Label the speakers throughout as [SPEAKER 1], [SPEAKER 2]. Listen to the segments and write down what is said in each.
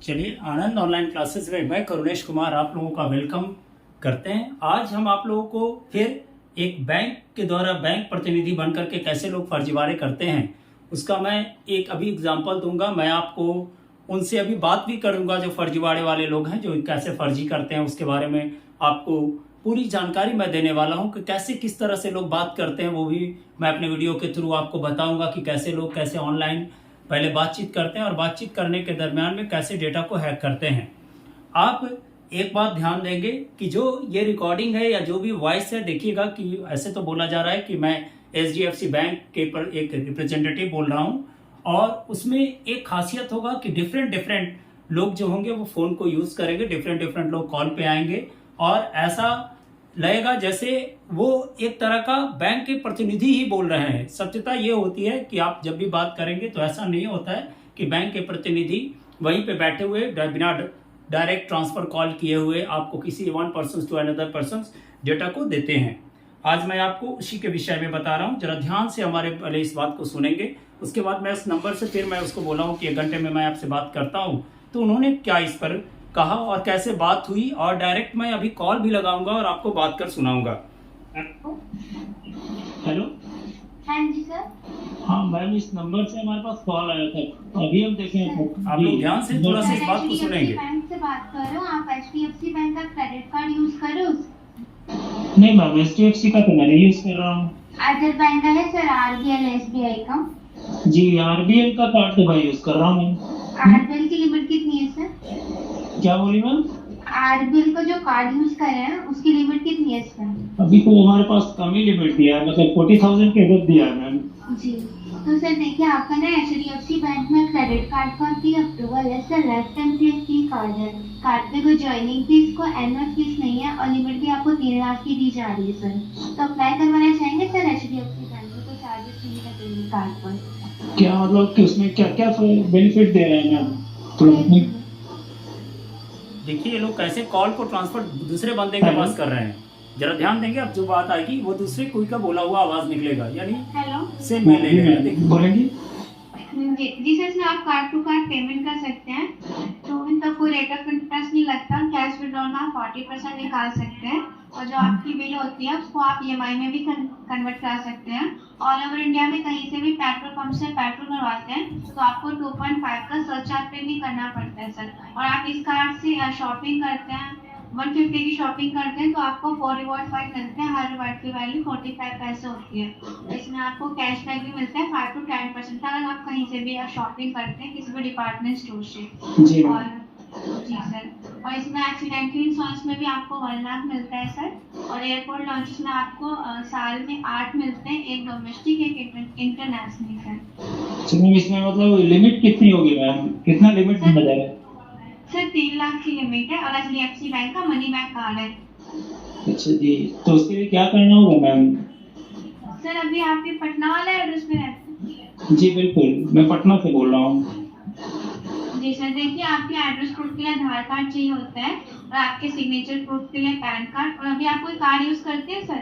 [SPEAKER 1] चलिए, आनंद online classes में मैं करुणेश कुमार आप लोगों का वेलकम करते हैं। आज हम आप लोगों को फिर एक बैंक के द्वारा बैंक प्रतिनिधि बन करके कैसे लोग फर्जीवाड़े करते हैं उसका मैं एक अभी एग्जांपल दूंगा। मैं आपको उनसे अभी बात भी करूंगा जो फर्जीवाड़े वाले लोग हैं, जो कैसे फर्जी करते हैं उसके बारे में आपको पूरी जानकारी मैं देने वाला हूं कि कैसे किस तरह से लोग बात करते हैं। वो भी मैं अपने वीडियो के थ्रू आपको बताऊंगा कि कैसे लोग कैसे ऑनलाइन पहले बातचीत करते हैं और बातचीत करने के दरमियान में कैसे डेटा को हैक करते हैं। आप एक बात ध्यान देंगे कि जो ये रिकॉर्डिंग है या जो भी वॉइस है, देखिएगा कि ऐसे तो बोला जा रहा है कि मैं HDFC बैंक के पर एक रिप्रेजेंटेटिव बोल रहा हूँ, और उसमें एक खासियत होगा कि डिफरेंट लोग जो होंगे वो फोन को यूज करेंगे, डिफरेंट लोग कॉल पे आएंगे और ऐसा लगेगा जैसे वो एक तरह का बैंक के प्रतिनिधि ही बोल रहे हैं। सत्यता ये होती है कि आप जब भी बात करेंगे तो ऐसा नहीं होता है कि बैंक के प्रतिनिधि वहीं पे बैठे हुए बिना डायरेक्ट ट्रांसफर कॉल किए हुए आपको किसी one person to another person data को देते हैं। आज मैं आपको उसी के विषय में बता रहा हूँ, जरा ध्यान से हमारे पहले इस बात को सुनेंगे। उसके बाद मैं उस नंबर से फिर मैं उसको बोला हूँ कि 1 घंटे में मैं आपसे बात करता हूँ, तो उन्होंने क्या इस पर कहा और कैसे बात हुई, और डायरेक्ट मैं अभी कॉल भी लगाऊंगा और आपको बात कर सुनाऊंगा। हेलो,
[SPEAKER 2] हाँ जी सर।
[SPEAKER 3] हाँ मैम, इस नंबर से हमारे पास कॉल आया था, अभी हम देखें।
[SPEAKER 1] आप लोग ध्यान से थोड़ा सा इस बात को सुनेंगे।
[SPEAKER 2] बैंक से बात कर रहे हो आप? HDFC बैंक का क्रेडिट कार्ड यूज करो?
[SPEAKER 3] नहीं मैम, HDFC का तो मैं नहीं यूज कर रहा हूँ।
[SPEAKER 2] अदर बैंक का है सर, RBL SBI का।
[SPEAKER 3] जी, RBL का कार्ड तो भाई यूज कर रहा हूँ मैं।
[SPEAKER 2] RBL की लिमिट कितनी है सर?
[SPEAKER 3] क्या बोली मैम?
[SPEAKER 2] RBL का जो कार्ड यूज कर रहे हैं उसकी लिमिट कितनी है सर?
[SPEAKER 3] अभी तो हमारे पास कम ही लिमिट दिया है, मतलब 40,000 के अबव दिया है मैम।
[SPEAKER 2] जी, तो सर देखिए आपका ना HDFC बैंक में क्रेडिट कार्ड का की अप्रूवल है सर, लेस देन 3 कार्ड है। कार्ड पे कोई ज्वाइनिंग फीस को एनुअल फीस नहीं है और लिमिट भी आपको 3 लाख की दी जा रही है सर। तो अप्लाई करवाना चाहेंगे सर HDFC बैंक में? तो चार्जेस नहीं लगेंगे कार्ड पर।
[SPEAKER 3] क्या मतलब कि उसमें क्या क्या बेनिफिट दे रहे हैं मैम? तो
[SPEAKER 1] देखिए ये लोग कैसे कॉल को ट्रांसफर दूसरे बंदे के पास कर रहे हैं। जरा ध्यान देंगे, अब जो बात आएगी वो दूसरे कोई का बोला हुआ आवाज निकलेगा, यानी
[SPEAKER 2] हेलो
[SPEAKER 1] सेम मिलेगा।
[SPEAKER 3] बोलेंगे
[SPEAKER 2] जी सर, इसमें आप कार्ड टू कार्ड पेमेंट कर सकते हैं, तो इनका कोई रेट ऑफ इंटरेस्ट नहीं लगता। कैश विड्रॉल में आप 40% निकाल सकते हैं और जो आपकी बिल होती है उसको आप EMI में भी कन्वर्ट करा सकते हैं। ऑल ओवर इंडिया में कहीं से भी पेट्रोल पंप से पेट्रोल भरवाते हैं तो आपको 2.5 का सरचार्ज पे भी करना पड़ता है सर। और आप इस कार्ड से शॉपिंग करते हैं, 150 की शॉपिंग करते हैं तो आपको 4 रिवॉर्ड पॉइंट मिलते हैं। हर रिवॉर्ड की वैल्यू 45 पैसे होती है। इसमें आपको कैशबैक भी मिलता है 5 to 10% अगर आप कहीं से भी शॉपिंग करते हैं किसी भी डिपार्टमेंट स्टोर से।
[SPEAKER 3] जी
[SPEAKER 2] और जी सर, और इसमें एक्सीडेंटल इंश्योरेंस में भी आपको 1 लाख मिलता है सर। और एयरपोर्ट लॉन्चेस में आपको साल में 8 मिलते हैं, एक डोमेस्टिक एक इंटरनेशनल सर।
[SPEAKER 3] इसमें मतलब लिमिट कितनी होगी मैम? कितना लिमिट मिल जाएगा
[SPEAKER 2] सर? 3 लाख की लिमिट है और HDFC बैंक का मनी बैक कार्ड है।
[SPEAKER 3] अच्छा जी, तो उसके लिए क्या करना होगा मैम?
[SPEAKER 2] सर अभी आपके पटना वाला एड्रेस पे रहते हैं?
[SPEAKER 3] जी बिल्कुल, मैं पटना से बोल रहा हूँ।
[SPEAKER 2] जी सर, देखिए आपके एड्रेस प्रूफ के लिए आधार कार्ड चाहिए होता है और आपके सिग्नेचर प्रूफ के लिए पैन कार्ड। और अभी आप कोई कार्ड यूज करते हैं सर?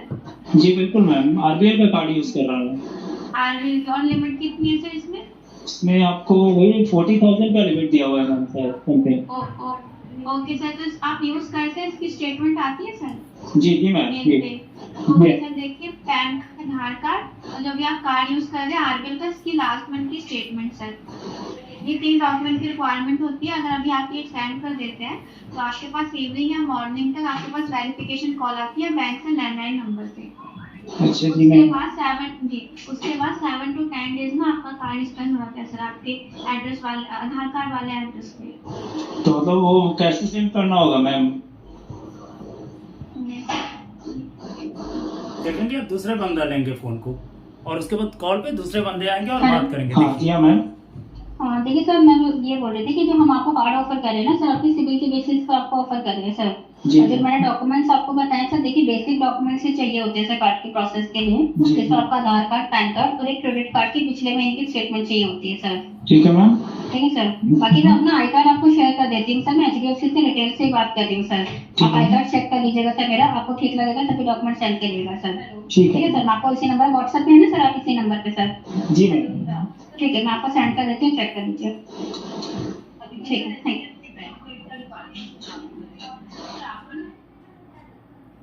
[SPEAKER 3] जी बिल्कुल मैम, RBL का कार्ड यूज कर रहा हूँ।
[SPEAKER 2] RBL की और लिमिट कितनी है सर इसमें?
[SPEAKER 3] इसमें आपको वही 40,000 का लिमिट दिया हुआ है मैम सर।
[SPEAKER 2] ओके सर, तो आप यूज करते हैं, इसकी स्टेटमेंट आती है सर?
[SPEAKER 3] जी जी मैम।
[SPEAKER 2] ओके सर, देखिए पैन कार्ड, आधार कार्ड और जो भी आप कार्ड यूज कर रहे हैं RBL का, इसकी लास्ट मंथ की स्टेटमेंट सर। ये 3 डॉक्यूमेंट की रिक्वायरमेंट होती है। अगर अभी आप ये सेंड कर देते हैं तो आपके पास इवनिंग या मॉर्निंग तक आपके पास वेरिफिकेशन कॉल आती है बैंक से लैंडलाइन नंबर से।
[SPEAKER 3] अच्छा जी मैम।
[SPEAKER 2] उसके बाद 7 to 10 डेज में आपका कार्ड स्कैन हो जाता है सर, आपके एड्रेस वाले आधार कार्ड वाले एड्रेस पे।
[SPEAKER 3] तो मतलब वो कैसे सेंड करना होगा मैम?
[SPEAKER 1] देखेंगे अब दूसरे बंदा लेंगे फोन को और उसके बाद कॉल पे दूसरे बंदे आएंगे और बात करेंगे।
[SPEAKER 3] हाँ जी हाँ मैम।
[SPEAKER 4] हाँ देखिए सर, मैं ये बोल रही थी कि जो हम आपको कार्ड ऑफर कर रहे हैं ना सर, अपनी सिविल के बेसिस पर आपको ऑफर कर रहे हैं सर। जो मैंने डॉक्यूमेंट्स आपको बताए सर, देखिए बेसिक डॉक्यूमेंट्स ही चाहिए होते हैं सर कार्ड के प्रोसेस के लिए। जैसे आपका आधार कार्ड, पैन कार्ड और एक क्रेडिट कार्ड की पिछले महीने की स्टेटमेंट चाहिए होती है सर।
[SPEAKER 3] ठीक है मैम।
[SPEAKER 4] ठीक है सर, बाकी मैं अपना आई कार्ड आपको शेयर कर देती हूँ सर। मैं HDFC से रिटेल से बात कर रही हूँ सर। आप आई कार्ड चेक कर लीजिएगा सर मेरा, आपको ठीक लगेगा तभी डॉक्यूमेंट सेंड करिएगा सर। ठीक है सर, मैं आपको इसी नंबर व्हाट्सएप पे है ना सर, आप इसी नंबर पे सर?
[SPEAKER 3] जी मैम।
[SPEAKER 4] ठीक है, मैं आपको सेंड कर देती हूँ, चेक कर लीजिए। ठीक है, थैंक यू।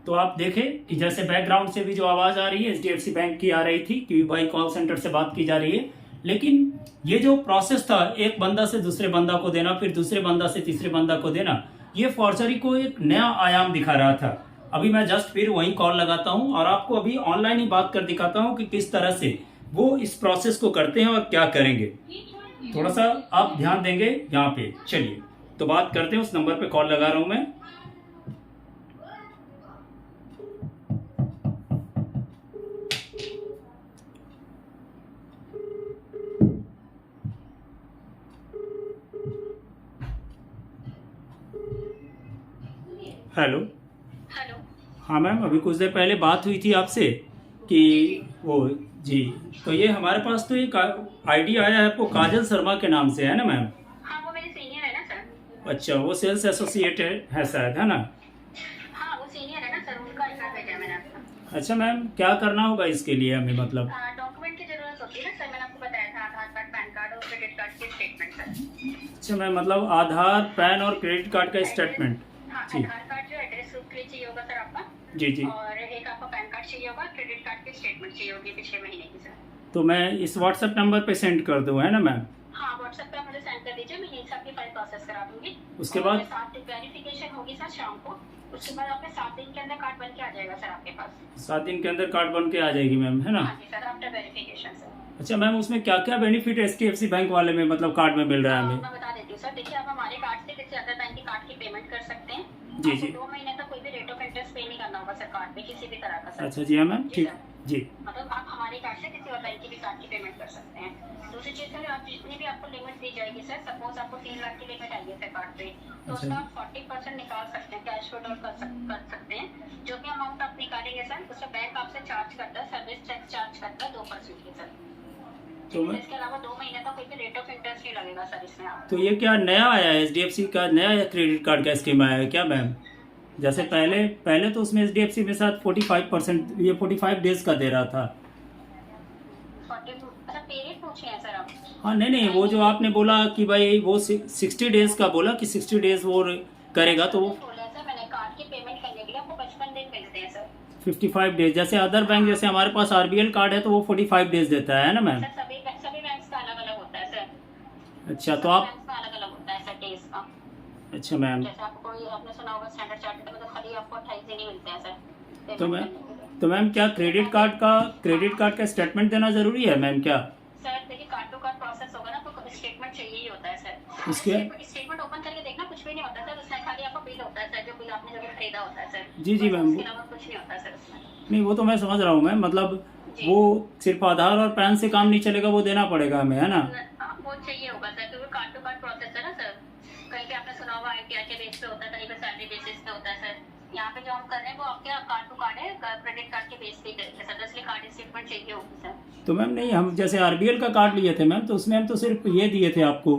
[SPEAKER 1] तो आप देखें कि जैसे बैकग्राउंड से भी जो आवाज़ आ रही है HDFC बैंक की आ रही थी कि भाई कॉल सेंटर से बात की जा रही है, लेकिन ये जो प्रोसेस था एक बंदा से दूसरे बंदा को देना, फिर दूसरे बंदा से तीसरे बंदा को देना, ये फॉर्जरी को एक नया आयाम दिखा रहा था। अभी मैं जस्ट फिर वही कॉल लगाता हूँ और आपको अभी ऑनलाइन ही बात कर दिखाता हूँ कि किस तरह से वो इस प्रोसेस को करते हैं और क्या करेंगे। थोड़ा सा आप ध्यान देंगे यहाँ पे। चलिए तो बात करते हैं, उस नंबर पे कॉल लगा रहा हूँ मैं। हेलो।
[SPEAKER 4] हेलो।
[SPEAKER 1] हाँ मैम, अभी कुछ देर पहले बात हुई थी आपसे कि वो जी, तो ये हमारे पास तो एक आईडी आया है आपको काजल शर्मा के नाम से, है ना मैम?
[SPEAKER 4] हाँ, वो मेरे सीनियर है ना सर।
[SPEAKER 1] अच्छा, वो सेल्स एसोसिएट है शायद, है ना?
[SPEAKER 4] हाँ, वो सीनियर है ना सर, उनका ईमेल भेजा मैंने आपको।
[SPEAKER 1] अच्छा मैम, क्या करना होगा इसके लिए हमें, मतलब?
[SPEAKER 4] डॉक्यूमेंट की जरूरत होती है ना सर, मैंने आपको बताया था, आधार कार्ड, पैन कार्ड और क्रेडिट कार्ड की स्टेटमेंट सर।
[SPEAKER 1] अच्छा मैम, मतलब आधार, पैन और क्रेडिट कार्ड का स्टेटमेंट।
[SPEAKER 4] हाँ,
[SPEAKER 1] जी
[SPEAKER 4] आधार कार्ड जो एड्रेस प्रूफ के लिए चाहिए होगा सर आपका,
[SPEAKER 1] जी जी।
[SPEAKER 4] और एक आपको पैन कार्ड चाहिए होगा, क्रेडिट कार्ड की स्टेटमेंट चाहिए होगी पिछले महीने की सर।
[SPEAKER 1] तो मैं इस व्हाट्सएप नंबर पे सेंड कर दूँ, है ना मैम?
[SPEAKER 4] हाँ, व्हाट्सएप पे आप मुझे सेंड कर दीजिए, मैं यहीं से आपकी फाइल प्रोसेस करा दूंगी।
[SPEAKER 1] उसके
[SPEAKER 4] और
[SPEAKER 1] बाद?
[SPEAKER 4] 7 वेरिफिकेशन होगी सर शाम को, उसके बाद आपके 7 दिन के अंदर कार्ड बन के आ जाएगा सर आपके पास।
[SPEAKER 1] 7 दिन के अंदर कार्ड बन के आ जाएगी मैम, है ना?
[SPEAKER 4] हाँ जी सर, आफ्टर वेरिफिकेशन सर।
[SPEAKER 1] अच्छा मैम, उसमें क्या क्या बेनिफिट HDFC बैंक वाले में, मतलब कार्ड में मिल रहा है हमें?
[SPEAKER 4] मैं बता देती हूँ सर। देखिए, आप हमारे कार्ड से किसी अदर बैंक के कार्ड की पेमेंट कर सकते हैं।
[SPEAKER 1] जी
[SPEAKER 4] आपको
[SPEAKER 1] जी।
[SPEAKER 4] 2 महीने तक कोई भी रेट ऑफ इंटरेस्ट पे नहीं करना होगा सर कार्ड पे, किसी भी तरह का सर।
[SPEAKER 1] अच्छा जी, हाँ मैम, ठीक जी।
[SPEAKER 4] मतलब आप हमारे कार्ड से किसी और बैंक की भी कार्ड की पेमेंट कर सकते हैं। दूसरी चीज सर, आप जितनी भी आपको लिमिट दी जाएगी सर, सपोज आपको 3 लाख की लिमिट आई है सर कार्ड पे, तो
[SPEAKER 1] अच्छा।
[SPEAKER 4] उसका आप 40% निकाल सकते हैं, कैश विड्रॉल कर सकते हैं। जो भी अमाउंट आप निकालेंगे सर, उसका बैंक आपसे चार्ज करता है, सर्विस टैक्स चार्ज करता है 2% की सर।
[SPEAKER 1] तो
[SPEAKER 4] इसके अलावा 2 महीने तक कोई भी रेट ऑफ इंटरेस्ट नहीं लगेगा सर इसमें आप।
[SPEAKER 1] तो ये क्या नया आया है HDFC का, नया क्रेडिट कार्ड का स्कीम आया है क्या मैम? जैसे पहले तो उसमें HDFC में साथ 45%, ये 45 डेज का दे रहा था।
[SPEAKER 4] अच्छा, पीरियड पूछे हैं सर आप?
[SPEAKER 1] हाँ नहीं, वो जो आपने बोला कि भाई वो 60 डेज का बोला कि 60 डेज वो करेगा, तो वो
[SPEAKER 4] बोला है सर मैंने, कार्ड की पेमेंट करने के लिए आपको 55 दिन मिलते हैं सर।
[SPEAKER 1] 55 डेज। जैसे अदर बैंक, जैसे हमारे पास RBL कार्ड है तो वो 45 डेज देता है ना मैम?
[SPEAKER 4] सर सभी बैंक्स का अलग अलग होता है सर।
[SPEAKER 1] अच्छा, तो आप?
[SPEAKER 4] बैंक्स का अलग अलग होता है सर डेज का।
[SPEAKER 1] अच्छा मैम,
[SPEAKER 4] जैसे आपको आपने सुना होगा स्टैंडर्ड चार्टर्ड में तो खाली आपको 28 दिन ही मिलते हैं सर।
[SPEAKER 1] तो मैम क्या क्रेडिट कार्ड का स्टेटमेंट देना जरूरी है मैम क्या?
[SPEAKER 4] सर देखिए, कार्ड टू कार्ड प्रोसेस होगा ना, तो स्टेटमेंट चाहिए ही होता है सर।
[SPEAKER 1] उसके
[SPEAKER 4] स्टेटमेंट ओपन करके देखना, कुछ भी नहीं होता सर उसमें, खाली आपका बिल होता है सर, जो बिल आपने जो खरीदा होता है सर।
[SPEAKER 1] जी जी मैम,
[SPEAKER 4] उसके अलावा कुछ नहीं होता सर उसमें।
[SPEAKER 1] नहीं वो तो मैं समझ रहा हूँ मैम, मतलब वो सिर्फ आधार और पैन से काम नहीं चलेगा, वो देना पड़ेगा हमें, है ना?
[SPEAKER 4] वो चाहिए होगा सर, क्योंकि कार्ड टू कार्ड प्रोसेस है ना सर। कहीं पे आपने सुना होगा ITR के बेस पे होता है, कहीं पे सैलरी बेसिस पे होता है सर। यहाँ पे जो हम कर रहे हैं वो आपके कार्ड टू कार्ड है, क्रेडिट कार्ड के बेस पे करेंगे सर, इसलिए कार्ड स्टेटमेंट चाहिए होगी सर।
[SPEAKER 1] तो मैम नहीं, हम जैसे RBL का कार्ड लिए थे मैम, तो उसमें हम तो सिर्फ ये दिए थे आपको,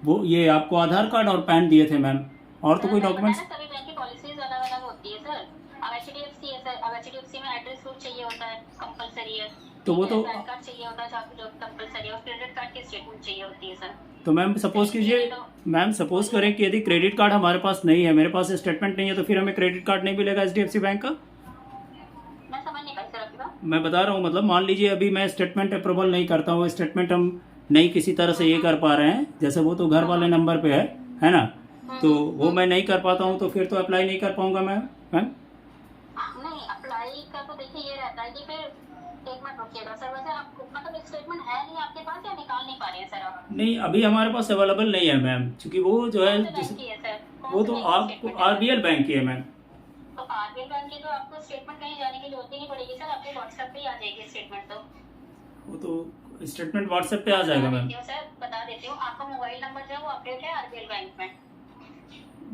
[SPEAKER 1] वो ये आपको आधार कार्ड और पैन दिए थे मैम, और तो कोई डॉक्यूमेंट्स?
[SPEAKER 4] सभी बैंक की पॉलिसीज अलग अलग होती है सर। अब HDFC है सर, अब HDFC में एड्रेस प्रूफ चाहिए होता है, कंपलसरी है।
[SPEAKER 1] तो वो तो
[SPEAKER 4] पैन कार्ड चाहिए होता है जो कंपलसरी है, और क्रेडिट कार्ड की स्टेटमेंट चाहिए होती है सर।
[SPEAKER 1] तो मैम सपोज करें कि यदि क्रेडिट कार्ड हमारे पास नहीं है, मेरे पास स्टेटमेंट नहीं है, तो फिर हमें क्रेडिट कार्ड नहीं मिलेगा HDFC बैंक का?
[SPEAKER 4] मैं समझ नहीं पाई सर आपकी बात।
[SPEAKER 1] मैं बता रहा हूँ, मतलब मान लीजिए अभी मैं स्टेटमेंट अप्रूवल नहीं करता हूँ, स्टेटमेंट हम नहीं किसी तरह से ये कर पा रहे हैं, जैसे वो तो घर वाले नंबर पे है ना? तो वो मैं नहीं कर पाता हूँ, तो फिर तो अप्लाई नहीं कर पाऊंगा मैम।
[SPEAKER 4] नहीं, अप्लाई का तो देखिए ये रहता है कि फिर एक मिनट रुकिएगा सर, वैसे आपको मतलब स्टेटमेंट है नहीं आपके पास, या निकाल नहीं पा रहे हैं सर आप?
[SPEAKER 1] नहीं, अभी हमारे पास अवेलेबल नहीं है मैम, क्योंकि वो जो है वो तो आपको RBL बैंक की है मैम।
[SPEAKER 4] तो RBL बैंक की तो आपको स्टेटमेंट कहीं जाने की जरूरत ही नहीं पड़ेगी सर, आपको व्हाट्सएप पे ही आ जाएगी स्टेटमेंट। तो
[SPEAKER 1] वो तो स्टेटमेंट व्हाट्सएप पे आ जाएगा मैम।
[SPEAKER 4] सर बता देती हूँ, आपका मोबाइल नंबर जो है वो अपडेट है RBL बैंक में?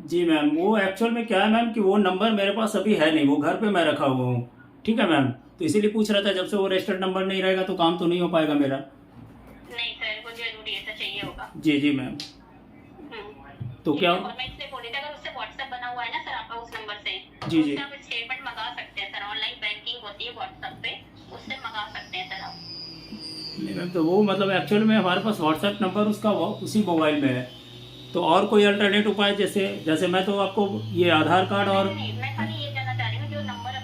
[SPEAKER 1] जी मैम, वो एक्चुअल में क्या है मैम कि वो नंबर मेरे पास अभी है नहीं, वो घर पे मैं रखा हुआ हूँ, ठीक है मैम? तो इसीलिए पूछ रहा था, जब से वो रजिस्टर्ड नंबर नहीं रहेगा तो काम तो नहीं हो पाएगा मेरा।
[SPEAKER 4] नहीं सर, वो जरूरी है सर, चाहिए होगा।
[SPEAKER 1] जी जी मैम। तो क्या?
[SPEAKER 4] और मैं इसलिए बोली थी, अगर उससे व्हाट्सएप बना हुआ है ना सर आपका उस नंबर से,
[SPEAKER 1] जी जी,
[SPEAKER 4] उससे आप स्टेटमेंट मंगा सकते हैं सर, ऑनलाइन बैंकिंग होती है व्हाट्सएप पे, उससे मंगा सकते हैं सर आप।
[SPEAKER 1] नहीं मैम, तो वो मतलब एक्चुअल में हमारे पास व्हाट्सएप नंबर उसका उसी मोबाइल में है, तो और कोई अल्टरनेट उपाय? जैसे मैं तो आपको ये आधार कार्ड और
[SPEAKER 4] नहीं, मैं खाली ये जानना चाह रही हूँ, जो नंबर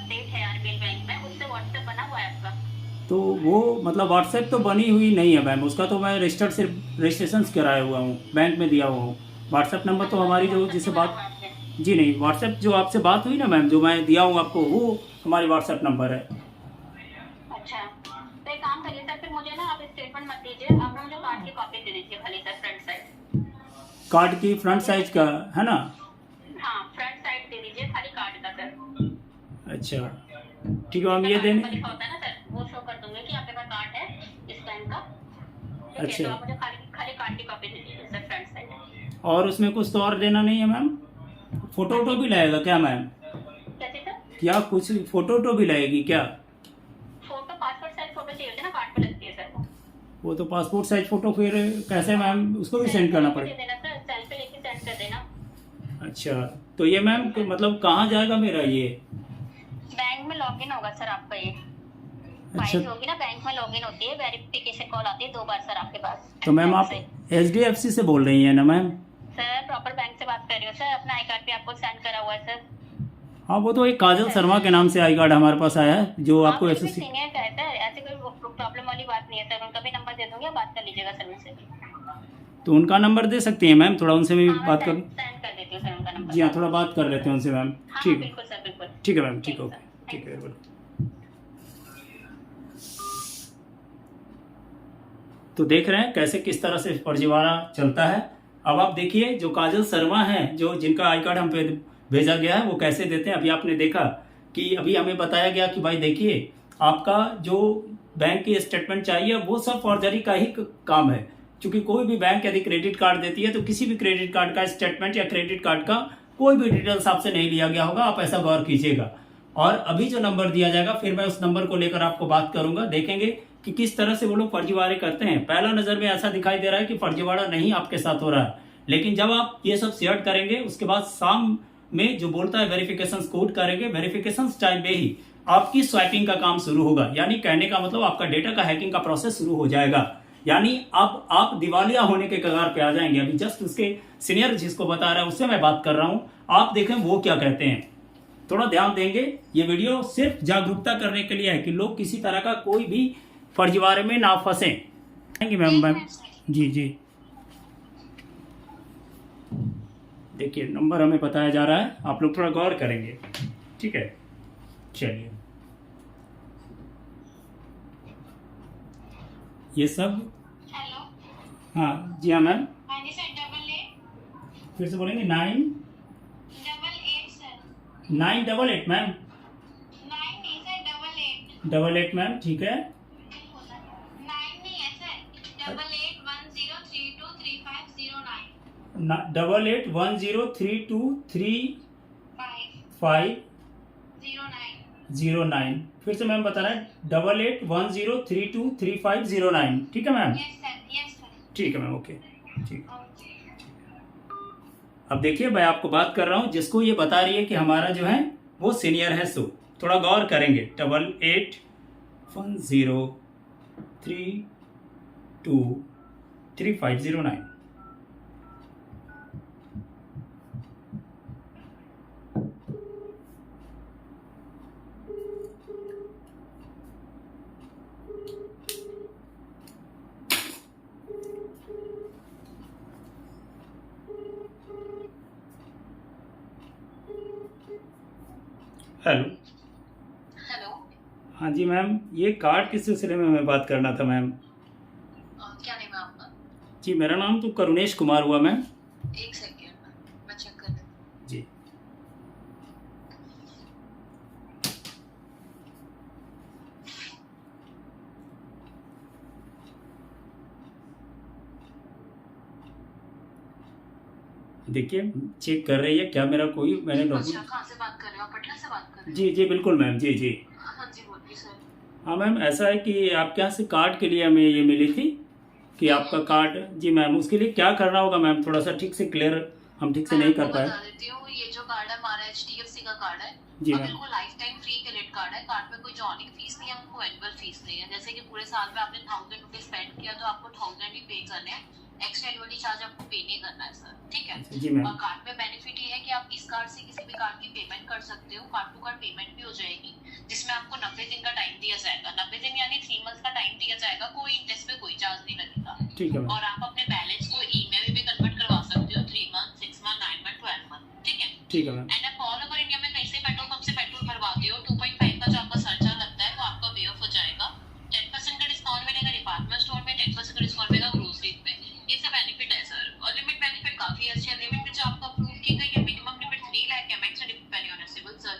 [SPEAKER 1] तो वो मतलब व्हाट्सएप तो बनी हुई नहीं है मैम, उसका तो मैं रजिस्ट्रेशन कराया हुआ हूँ, बैंक में दिया हुआ हूँ। व्हाट्सएप नंबर तो हमारी जो जिससे बात, जी नहीं, व्हाट्सएप जो आपसे बात हुई ना मैम, जो मैं दिया हूँ आपको, वो हमारी व्हाट्सएप नंबर है।
[SPEAKER 4] अच्छा, तो एक काम करिए सर, फिर मुझे ना आप स्टेटमेंट मत दीजिए, आप मुझे कार्ड की कॉपी दे दीजिए खाली सर, फ्रंट साइड।
[SPEAKER 1] कार्ड की फ्रंट साइज का है ना?
[SPEAKER 4] हाँ, फ्रंट साइड दे दीजिए खाली कार्ड का सर।
[SPEAKER 1] अच्छा ठीक है मैम, ये देने।
[SPEAKER 4] लिखा होता है ना सर, वो शो कर दूंगी कि आपके पास कार्ड है इस बैंक का। ठीक है,
[SPEAKER 1] अच्छा।
[SPEAKER 4] तो आप मुझे खाली कार्ड की कॉपी दे दीजिए सर, फ्रंट साइड।
[SPEAKER 1] और उसमें कुछ तो और देना नहीं है मैम? फोटो वोटो भी लगेगा क्या मैम?
[SPEAKER 4] कैसे सर?
[SPEAKER 1] क्या कुछ फोटो वोटो भी लगेगी क्या?
[SPEAKER 4] फोटो पासपोर्ट साइज फोटो चाहिए होती है ना, कार्ड पे लगती है सर
[SPEAKER 1] वो तो पासपोर्ट साइज फोटो फिर कैसे मैम, उसको भी सेंड करना
[SPEAKER 4] दे
[SPEAKER 1] पड़ेगा?
[SPEAKER 4] देना सर, सेल्फी लेके सेंड कर देना।
[SPEAKER 1] अच्छा, तो ये मैम मतलब कहाँ जाएगा मेरा ये?
[SPEAKER 4] बैंक में लॉगिन होगा सर आपका ये।
[SPEAKER 1] अच्छा।
[SPEAKER 4] फाइल होगी ना, बैंक में लॉगिन होती है, वेरिफिकेशन कॉल आती है 2 बार सर आपके पास।
[SPEAKER 1] तो मैम आप HDFC से बोल रही हैं ना मैम?
[SPEAKER 4] सर प्रॉपर बैंक से बात कर रही हूँ सर, अपना आई कार्ड भी आपको सेंड करा हुआ है सर।
[SPEAKER 1] हाँ, वो तो एक काजल शर्मा के नाम से आई कार्ड हमारे पास आया है, जो आपको
[SPEAKER 4] ऐसे
[SPEAKER 1] SSC।
[SPEAKER 4] सीनियर का है सर, ऐसे कोई प्रॉब्लम वाली बात नहीं है सर, उनका भी नंबर दे दूंगी, आप बात कर लीजिएगा सर मुझसे।
[SPEAKER 1] तो उनका नंबर दे सकती हैं मैम, थोड़ा उनसे भी बात कर।
[SPEAKER 4] सेंड कर देती हूँ सर उनका नंबर।
[SPEAKER 1] जी हाँ, थोड़ा बात कर लेते हैं उनसे मैम।
[SPEAKER 4] हाँ,
[SPEAKER 1] ठीक है,
[SPEAKER 4] बिल्कुल सर, बिल्कुल।
[SPEAKER 1] ठीक है मैम, ठीक है,
[SPEAKER 4] ठीक है
[SPEAKER 1] ओके, ठीक है बिल्कुल। तो देख रहे हैं कैसे किस तरह से फर्जीवाड़ा चलता है। अब आप देखिए, जो काजल शर्मा हैं, जो जिनका आई कार्ड हम पे भेजा गया है, वो कैसे देते हैं। अभी आपने देखा कि अभी हमें बताया गया कि भाई देखिए, आपका जो बैंक की स्टेटमेंट चाहिए वो सब फॉर्जरी का ही काम है। क्योंकि कोई भी बैंक यदि क्रेडिट कार्ड देती है तो किसी भी क्रेडिट कार्ड का स्टेटमेंट या क्रेडिट कार्ड का कोई भी डिटेल्स आपसे नहीं लिया गया होगा, आप ऐसा गौर कीजिएगा। और अभी जो नंबर दिया जाएगा, फिर मैं उस नंबर को लेकर आपको बात करूंगा, देखेंगे कि किस तरह से वो लोग फर्जीवाड़े करते हैं। पहला नजर में ऐसा दिखाई दे रहा है कि फर्जीवाड़ा नहीं आपके साथ हो रहा है, लेकिन जब आप ये सब शेयर करेंगे, उसके बाद शाम में जो बोलता है वेरिफिकेशन कोड करेंगे, वेरिफिकेशन टाइम में ही आपकी स्वाइपिंग का काम शुरू होगा। यानी कहने का मतलब आपका डेटा का हैकिंग का प्रोसेस शुरू हो जाएगा। यानी अब आप दिवालिया होने के कगार पे आ जाएंगे। अभी जस्ट उसके सीनियर जिसको बता रहा है उससे मैं बात कर रहा हूं, आप देखें वो क्या कहते हैं, थोड़ा ध्यान देंगे। ये वीडियो सिर्फ जागरूकता करने के लिए है कि लोग किसी तरह का कोई भी फर्जीवाड़े में ना फंसे। Thank you ma'am. जी जी, देखिए नंबर हमें बताया जा रहा है, आप लोग थोड़ा गौर करेंगे, ठीक है? चलिए, ये सब।
[SPEAKER 2] हेलो।
[SPEAKER 1] हाँ जी हाँ मैम,
[SPEAKER 2] हाँ जी सर, 88
[SPEAKER 1] फिर से बोलेंगे। 9
[SPEAKER 2] सर।
[SPEAKER 1] 988 मैम।
[SPEAKER 2] 9 नहीं सर, 88
[SPEAKER 1] 88 मैम, ठीक है।
[SPEAKER 2] 9 नहीं है सर, 8810323509।
[SPEAKER 1] 8810333509। फिर से मैम बता रहा है 8810323509, ठीक है मैम?
[SPEAKER 2] Yes sir.
[SPEAKER 1] ठीक है मैम, ओके, ठीक। अब देखिए, मैं आपको बात कर रहा हूँ, जिसको ये बता रही है कि हमारा जो है वो सीनियर है, सो थोड़ा गौर करेंगे। 8810323509। हेलो।
[SPEAKER 4] हेलो,
[SPEAKER 1] हाँ जी मैम, ये कार्ड के सिलसिले में मैं बात करना था मैम।
[SPEAKER 4] क्या नेम है आपका?
[SPEAKER 1] जी, मेरा नाम तो करुणेश कुमार हुआ मैम।
[SPEAKER 4] एक सेकेंड, मैं चेक कर लेती हूँ।
[SPEAKER 1] जी, देखिए चेक कर रही है क्या मेरा कोई, मैंने
[SPEAKER 4] अच्छा,
[SPEAKER 1] डॉक्यूमेंट।
[SPEAKER 4] कहाँ से बात कर रहे हो आप? पटना से बात कर रहे
[SPEAKER 1] जी जी बिल्कुल मैम, जी जी।
[SPEAKER 4] हो? हाँ जी, बोलिए सर।
[SPEAKER 1] हाँ मैम, ऐसा है कि आपके यहाँ से कार्ड के लिए हमें ये मिली थी कि आपका कार्ड। जी मैम, उसके लिए क्या करना होगा मैम, थोड़ा सा ठीक से क्लियर हम ठीक से नहीं कर पाए।
[SPEAKER 5] बता देती हूँ, ये जो कार्ड है हमारा HDFC का कार्ड है।
[SPEAKER 1] जी
[SPEAKER 5] और
[SPEAKER 1] मैम।
[SPEAKER 5] बिल्कुल life time free credit card है। कार्ड में कोई जॉइनिंग फीस नहीं है, आपको एनुअल फीस नहीं है। जैसे कि पूरे साल में आपने 1000 रुपीज स्पेंड किया तो आपको 1000 ही पे करने हैं। एक्स्ट्रा एनुअली चार्ज आपको पे नहीं करना है सर, ठीक है।
[SPEAKER 1] जी मैम।
[SPEAKER 5] और कार्ड में बेनिफिट ये है कि आप इस कार्ड से किसी भी कार्ड की पेमेंट कर सकते हो, कार्ड टू कार्ड पेमेंट भी हो जाएगी, जिसमें आपको 90 दिन का टाइम दिया जाएगा। 90 दिन यानी 3 मंथ का टाइम दिया जाएगा, कोई इंटरेस्ट पे कोई चार्ज नहीं लगेगा।
[SPEAKER 1] ठीक है मैम।
[SPEAKER 5] और आप अपने बैलेंस को ईएमआई में भी कन्वर्ट करवा सकते हो, 3 मंथ, 6 मंथ, 9 मंथ, 12 मंथ, ठीक है।
[SPEAKER 1] ठीक है मैम।
[SPEAKER 5] एंड आप ऑल ओवर इंडिया में कहीं से पेट्रोल पंप से पेट्रोल भरवाते हो, 2.5 का जो आपका सरचार्ज लगता है वो आपका पे ऑफ हो जाएगा। 10% का डिस्काउंट मिलेगा डिपार्टमेंट स्टोर में, 10% का डिस्काउंट मिलेगा ग्रोसरीज पे। ये सब बेनिफिट है सर। और लिमिट बेनिफिट काफी अच्छी है। लिमिट जो आपको अप्रूव की गई है, मिनिमम लिमिट 3 लाख है, max depending on civil sir.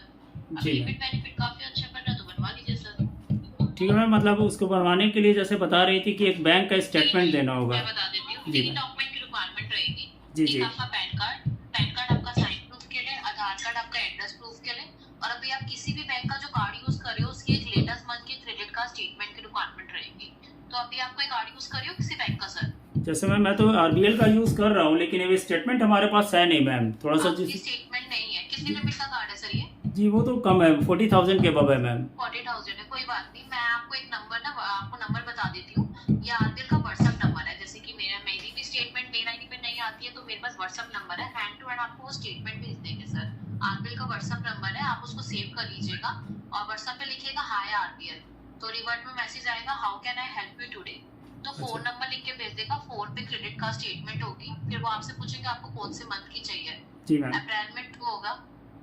[SPEAKER 1] जी
[SPEAKER 5] लिमिट बेनिफिट काफी अच्छे बन रहा है तो बनवा लीजिए सर।
[SPEAKER 1] ठीक है मैम। मतलब उसको बनवाने के लिए जैसे बता रही थी कि एक बैंक का स्टेटमेंट देना होगा।
[SPEAKER 5] मैं बता देती हूँ,
[SPEAKER 1] जी
[SPEAKER 5] 3
[SPEAKER 1] मैम।
[SPEAKER 5] डॉक्यूमेंट की रिक्वायरमेंट रहेगी।
[SPEAKER 1] जी जी।
[SPEAKER 5] एक आपका पैन कार्ड आपका साइन प्रूफ के लिए, आधार कार्ड आपका एड्रेस प्रूफ के लिए, और अभी आप किसी भी बैंक का जो कार्ड यूज कर रहे हो उसकी एक लेटेस्ट मंथ की क्रेडिट कार्ड स्टेटमेंट की रिक्वायरमेंट रहेगी। तो अभी आप कोई कार्ड यूज कर रहे हो किसी बैंक का सर?
[SPEAKER 1] जैसे मैम मैं तो आरबीएल का यूज कर रहा हूँ, लेकिन ये स्टेटमेंट हमारे पास है नहीं मैम। थोड़ा सा
[SPEAKER 5] आपकी स्टेटमेंट नहीं है, कितनी लिमिट का कार्ड है सर ये?
[SPEAKER 1] जी वो तो कम है, 40,000 के अबव है मैम।
[SPEAKER 5] 40,000 है, कोई बात नहीं। मैं आपको एक नंबर आपको नंबर बता देती हूँ। ये आरबीएल का व्हाट्सएप नंबर है। जैसे कि मेरी भी स्टेटमेंट मेल आईडी पे नहीं आती है तो मेरे पास व्हाट्सएप नंबर है, हैंड टू हैंड आपको वो स्टेटमेंट भेज देंगे सर। आरबीएल का व्हाट्सएप नंबर है, आप उसको सेव कर लीजिएगा और व्हाट्सएप पे लिखिएगा हाय आरबीएल, तो रिवर्ट में मैसेज आएगा how can I help you today. तो फोन नंबर लिख के भेज देगा, 4 पे क्रेडिट कार्ड स्टेटमेंट होगी, फिर वो आपसे पूछेगा आपको कौन से मंथ की चाहिए।
[SPEAKER 1] जी मैम।
[SPEAKER 5] अप्रैल में 2 होगा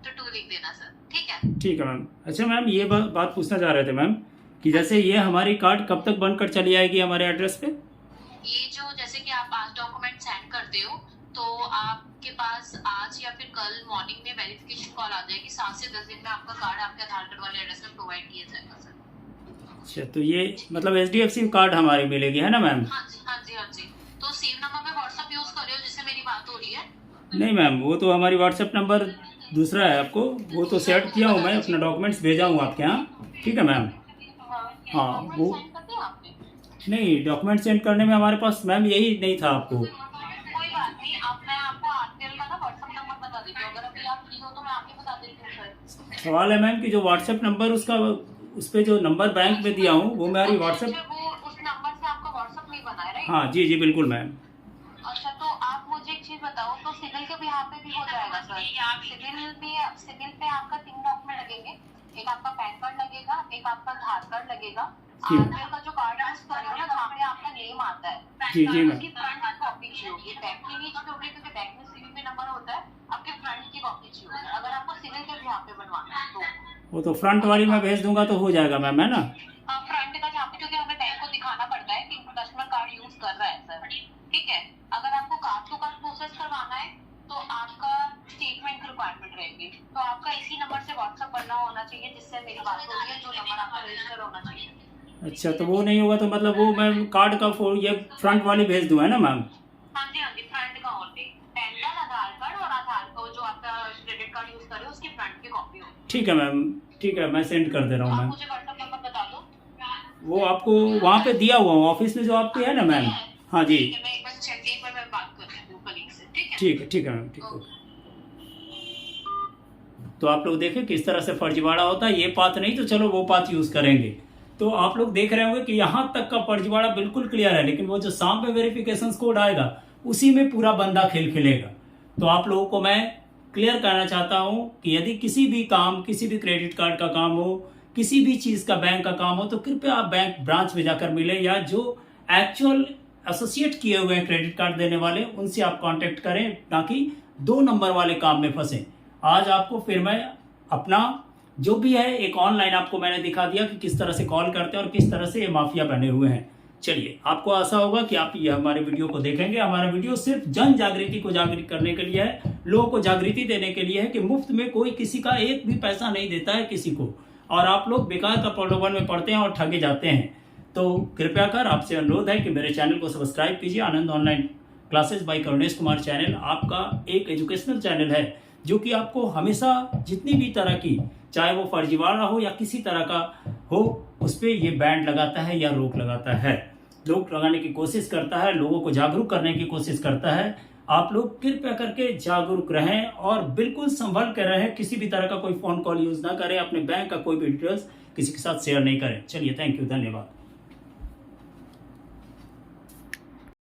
[SPEAKER 5] तो 2 लिख देना सर, ठीक है।
[SPEAKER 1] ठीक है मैम। अच्छा मैम ये बात पूछना चाह रहे थे मैम कि जैसे ये हमारी कार्ड कब तक बनकर चली आएगी हमारे एड्रेस पे?
[SPEAKER 5] ये जो जैसे कि आप आज डॉक्यूमेंट सेंड करते हो तो आपके पास आज या फिर कल मॉर्निंग में वेरिफिकेशन कॉल आ जाएगी। 7 से 10 दिन में आपका कार्ड आपके आधार कार्ड वाले एड्रेस में प्रोवाइड किया जाएगा सर।
[SPEAKER 1] अच्छा तो ये मतलब HDFC कार्ड हमारी मिलेगी है ना मैम?
[SPEAKER 5] हाँ जी हाँ जी हाँ जी। तो सेम नंबर पे व्हाट्सएप यूज कर रहे हो जिससे मेरी बात हो रही है?
[SPEAKER 1] नहीं मैम, वो तो हमारी व्हाट्सएप नंबर दूसरा है, आपको वो तो सेट किया हूँ मैं, अपना डॉक्यूमेंट्स भेजा हूँ आपके यहाँ। ठीक है मैम। हाँ वो
[SPEAKER 5] सेंड कर दिया आपने?
[SPEAKER 1] नहीं, डॉक्यूमेंट सेंड करने में हमारे पास मैम यही नहीं था आपको।
[SPEAKER 5] कोई बात नहीं, अब मैं आपको आरटीएल का ना व्हाट्सएप नंबर बता देती हूँ, अगर अभी आप फ्री हो तो मैं आपको बता देती हूँ सर।
[SPEAKER 1] सवाल है मैम कि जो व्हाट्सएप नंबर उसका उस पर जो नंबर बैंक में दिया हूँ वो मेरी व्हाट्सएप।
[SPEAKER 5] वो उस नंबर से आपका व्हाट्सएप नहीं बना है राइट?
[SPEAKER 1] हाँ जी जी बिल्कुल मैम।
[SPEAKER 5] अच्छा तो आप मुझे एक चीज बताओ, तो सिविल के भी यहाँ पे भी हो जाएगा सर? सिविल पे आपका 3 डॉक्यूमेंट लगेंगे, एक आपका पैन कार्ड लगेगा, एक आपका आधार कार्ड लगेगा।
[SPEAKER 1] जी।
[SPEAKER 5] आरबीएल का जो कार्ड यूज कर रहे हो ना जहाँ पे आपका नेम आता है,
[SPEAKER 1] जी जी मैम।
[SPEAKER 5] उसकी फ्रंट की कॉपी चाहिए होगी, बैक की नहीं चाहिए होगी क्योंकि बैक में सिविल में नंबर होता है, आपके फ्रंट की कॉपी चाहिए होगी अगर आपको सिविल के भी यहाँ पे बनवाना है तो।
[SPEAKER 1] वो तो फ्रंट वाली मैं भेज दूंगा तो हो जाएगा मैम, है ना?
[SPEAKER 5] फ्रंट का जहाँ पे, क्योंकि हमें बैंक को दिखाना पड़ता है कि कस्टमर कार्ड यूज कर रहा है सर, ठीक है। अगर आपको कार्ड टू कार्ड प्रोसेस करवाना है तो आपका स्टेटमेंट की रिक्वायरमेंट रहेगी, तो आपका इसी नंबर से व्हाट्सएप बनना होना चाहिए जिससे मेरी बात हो रही है, जो नंबर आपका रजिस्टर होना चाहिए।
[SPEAKER 1] अच्छा तो वो नहीं होगा तो मतलब वो मैं कार्ड का ये फ्रंट वाली भेज दूँ है ना मैम?
[SPEAKER 5] हाँ जी, फ्रंट का ओनली पैन कार्ड, आधार कार्ड और आधार को जो आपका क्रेडिट कार्ड यूज कर रहे हो उसकी फ्रंट की कॉपी हो।
[SPEAKER 1] ठीक है मैम, ठीक है मैं सेंड कर दे रहा हूँ
[SPEAKER 5] आप
[SPEAKER 1] मैम।
[SPEAKER 5] मुझे व्हाट्सएप नंबर बता दो।
[SPEAKER 1] वो आपको वहाँ पे दिया हुआ हूँ ऑफिस में जो आपकी है ना मैम। हाँ जी
[SPEAKER 5] ठीक है, मैं एक बार चेक, एक बार मैं बात कर लेती हूँ कलीग से, ठीक है?
[SPEAKER 1] ठीक है मैम, ठीक है। तो आप लोग देखें किस तरह से फर्जीवाड़ा होता है। ये बात नहीं तो चलो वो बात यूज करेंगे। तो आप लोग देख रहे होंगे कि यहाँ तक का फर्जीवाड़ा बिल्कुल क्लियर है, लेकिन वो जो सामने वेरिफिकेशन कोड आएगा उसी में पूरा बंदा खेल खेलेगा। तो आप लोगों को मैं क्लियर करना चाहता हूँ कि यदि किसी भी काम, किसी भी क्रेडिट कार्ड का काम हो, किसी भी चीज़ का बैंक का काम हो, तो कृपया आप बैंक ब्रांच में जाकर मिले या जो एक्चुअल एसोसिएट किए हुए हैं क्रेडिट कार्ड देने वाले उनसे आप कांटेक्ट करें, ताकि 2 नंबर वाले काम में फंसे। आज आपको फिर मैं अपना जो भी है एक ऑनलाइन आपको मैंने दिखा दिया कि किस तरह से कॉल करते हैं और किस तरह से ये माफिया बने हुए हैं। चलिए, आपको आशा होगा कि आप ये हमारे वीडियो को देखेंगे। हमारा वीडियो सिर्फ जन जागृति को जागृत करने के लिए है, लोगों को जागृति देने के लिए है कि मुफ्त में कोई किसी का एक भी पैसा नहीं देता है किसी को, और आप लोग बेकार का प्रलोभन में पड़ते हैं और ठगे जाते हैं। तो कृपया कर आपसे अनुरोध है कि मेरे चैनल को सब्सक्राइब कीजिए। Anand online classes by Karunesh Kumar channel आपका एक एजुकेशनल चैनल है जो कि आपको हमेशा जितनी भी तरह की, चाहे वो फर्जीवाड़ा हो या किसी तरह का हो, उस पर ये बैंड लगाता है या रोक लगाता है, रोक लगाने की कोशिश करता है, लोगों को जागरूक करने की कोशिश करता है। आप लोग कृपया करके जागरूक रहें और बिल्कुल संभल कर रहें। किसी भी तरह का कोई फोन कॉल यूज ना करें, अपने बैंक का कोई भी डिटेल्स किसी के साथ शेयर नहीं करें। चलिए, थैंक यू, धन्यवाद।